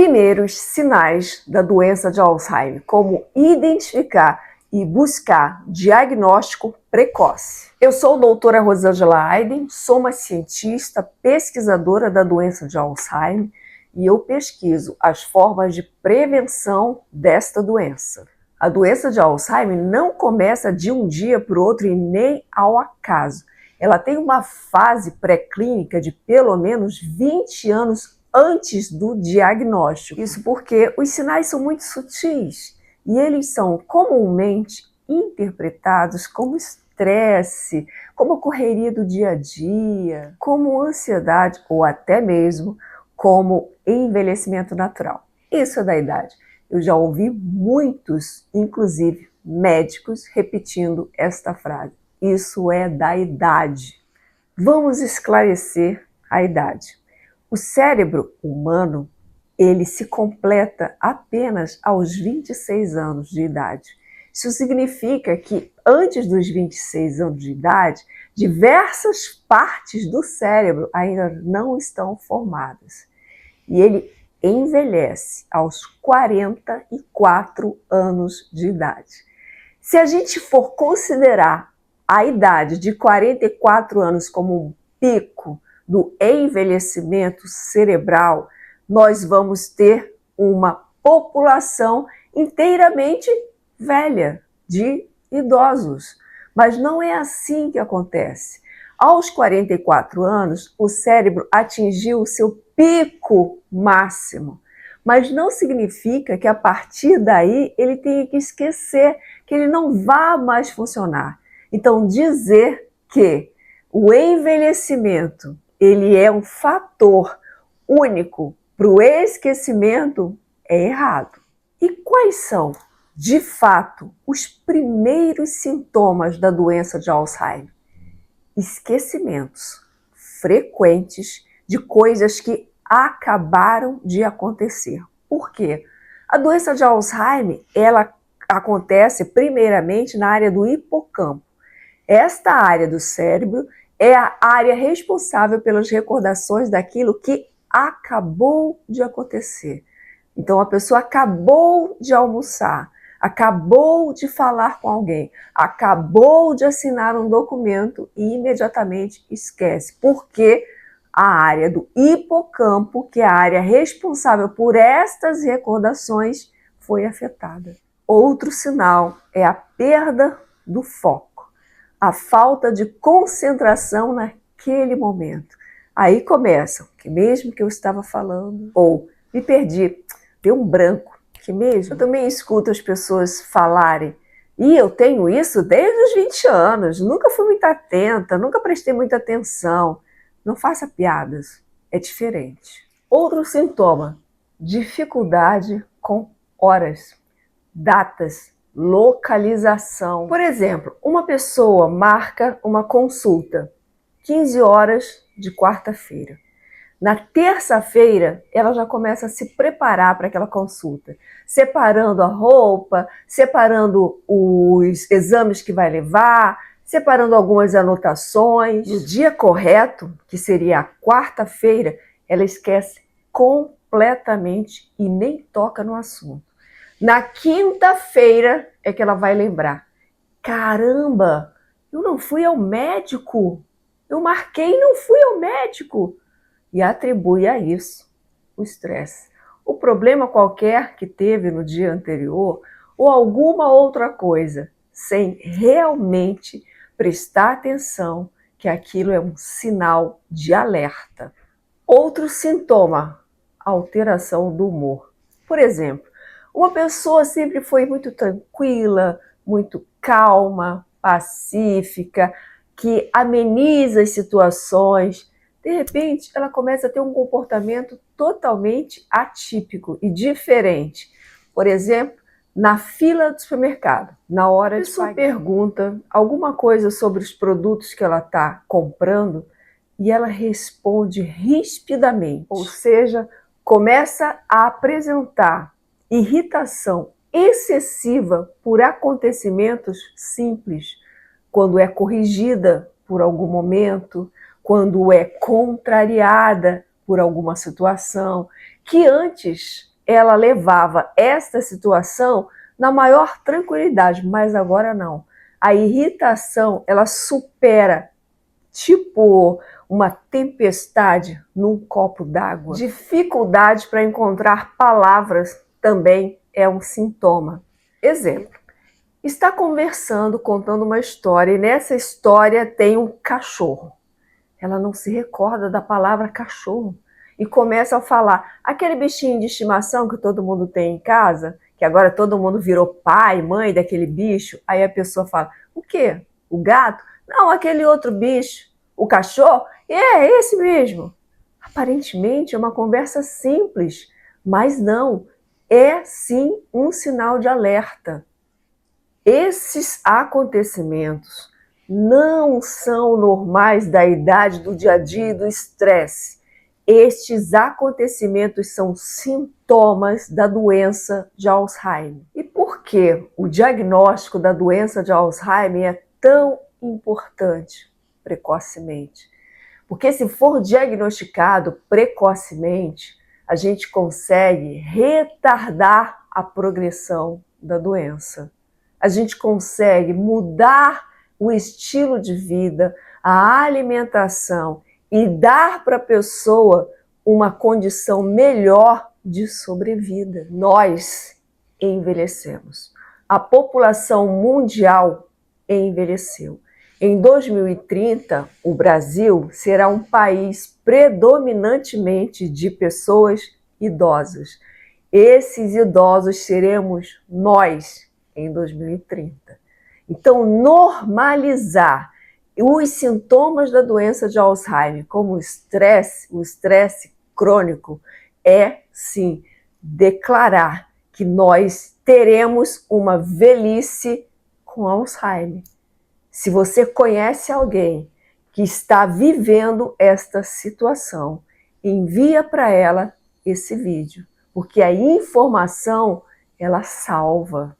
Primeiros sinais da doença de Alzheimer, como identificar e buscar diagnóstico precoce. Eu sou a doutora Rosângela Aiden, sou uma cientista pesquisadora da doença de Alzheimer e eu pesquiso as formas de prevenção desta doença. A doença de Alzheimer não começa de um dia para o outro e nem ao acaso. Ela tem uma fase pré-clínica de pelo menos 20 anos antes do diagnóstico. Isso porque os sinais são muito sutis e eles são comumente interpretados como estresse, como a correria do dia a dia, como ansiedade ou até mesmo como envelhecimento natural. Isso é da idade. Eu já ouvi muitos, inclusive médicos, repetindo esta frase. Isso é da idade. Vamos esclarecer a idade. O cérebro humano, ele se completa apenas aos 26 anos de idade. Isso significa que antes dos 26 anos de idade, diversas partes do cérebro ainda não estão formadas. E ele envelhece aos 44 anos de idade. Se a gente for considerar a idade de 44 anos como um pico do envelhecimento cerebral, nós vamos ter uma população inteiramente velha, de idosos. Mas não é assim que acontece. Aos 44 anos, o cérebro atingiu o seu pico máximo. Mas não significa que a partir daí ele tenha que esquecer, que ele não vá mais funcionar. Então, dizer que o envelhecimento ele é um fator único para o esquecimento é errado. E quais são, de fato, os primeiros sintomas da doença de Alzheimer? Esquecimentos frequentes de coisas que acabaram de acontecer. Por quê? A doença de Alzheimer, ela acontece primeiramente na área do hipocampo. Esta área do cérebro é a área responsável pelas recordações daquilo que acabou de acontecer. Então a pessoa acabou de almoçar, acabou de falar com alguém, acabou de assinar um documento e imediatamente esquece. Porque a área do hipocampo, que é a área responsável por estas recordações, foi afetada. Outro sinal é a perda do foco, a falta de concentração naquele momento. Aí começam, que mesmo que eu estava falando, ou me perdi, deu um branco, que mesmo. Eu também escuto as pessoas falarem, e eu tenho isso desde os 20 anos, nunca fui muito atenta, nunca prestei muita atenção. Não faça piadas, é diferente. Outro sintoma, dificuldade com horas, datas, localização. Por exemplo, uma pessoa marca uma consulta, 15 horas de quarta-feira. Na terça-feira, ela já começa a se preparar para aquela consulta, separando a roupa, separando os exames que vai levar, separando algumas anotações. No dia correto, que seria a quarta-feira, ela esquece completamente e nem toca no assunto. Na quinta-feira é que ela vai lembrar. Caramba, eu não fui ao médico. Eu marquei e não fui ao médico. E atribui a isso o estresse. O problema qualquer que teve no dia anterior ou alguma outra coisa, sem realmente prestar atenção que aquilo é um sinal de alerta. Outro sintoma, alteração do humor. Por exemplo, uma pessoa sempre foi muito tranquila, muito calma, pacífica, que ameniza as situações. De repente, ela começa a ter um comportamento totalmente atípico e diferente. Por exemplo, na fila do supermercado, na hora de pagar. A pessoa pergunta alguma coisa sobre os produtos que ela está comprando e ela responde rispidamente, ou seja, começa a apresentar irritação excessiva por acontecimentos simples, quando é corrigida por algum momento, quando é contrariada por alguma situação, que antes ela levava esta situação na maior tranquilidade, mas agora não. A irritação, ela supera, tipo uma tempestade num copo d'água. Dificuldade para encontrar palavras também é um sintoma. Exemplo, está conversando, contando uma história, e nessa história tem um cachorro. Ela não se recorda da palavra cachorro e começa a falar aquele bichinho de estimação que todo mundo tem em casa, que agora todo mundo virou pai, mãe daquele bicho. Aí a pessoa fala, o quê? O gato? Não, aquele outro bicho. O cachorro? É, esse mesmo. Aparentemente é uma conversa simples, mas não, é sim um sinal de alerta. Esses acontecimentos não são normais da idade do dia a dia e do estresse. Estes acontecimentos são sintomas da doença de Alzheimer. E por que o diagnóstico da doença de Alzheimer é tão importante precocemente? Porque se for diagnosticado precocemente, a gente consegue retardar a progressão da doença. A gente consegue mudar o estilo de vida, a alimentação e dar para a pessoa uma condição melhor de sobrevida. Nós envelhecemos. A população mundial envelheceu. Em 2030, o Brasil será um país predominantemente de pessoas idosas. Esses idosos seremos nós em 2030. Então, normalizar os sintomas da doença de Alzheimer, como o estresse crônico, é sim declarar que nós teremos uma velhice com Alzheimer. Se você conhece alguém que está vivendo esta situação, envia para ela esse vídeo, porque a informação ela salva.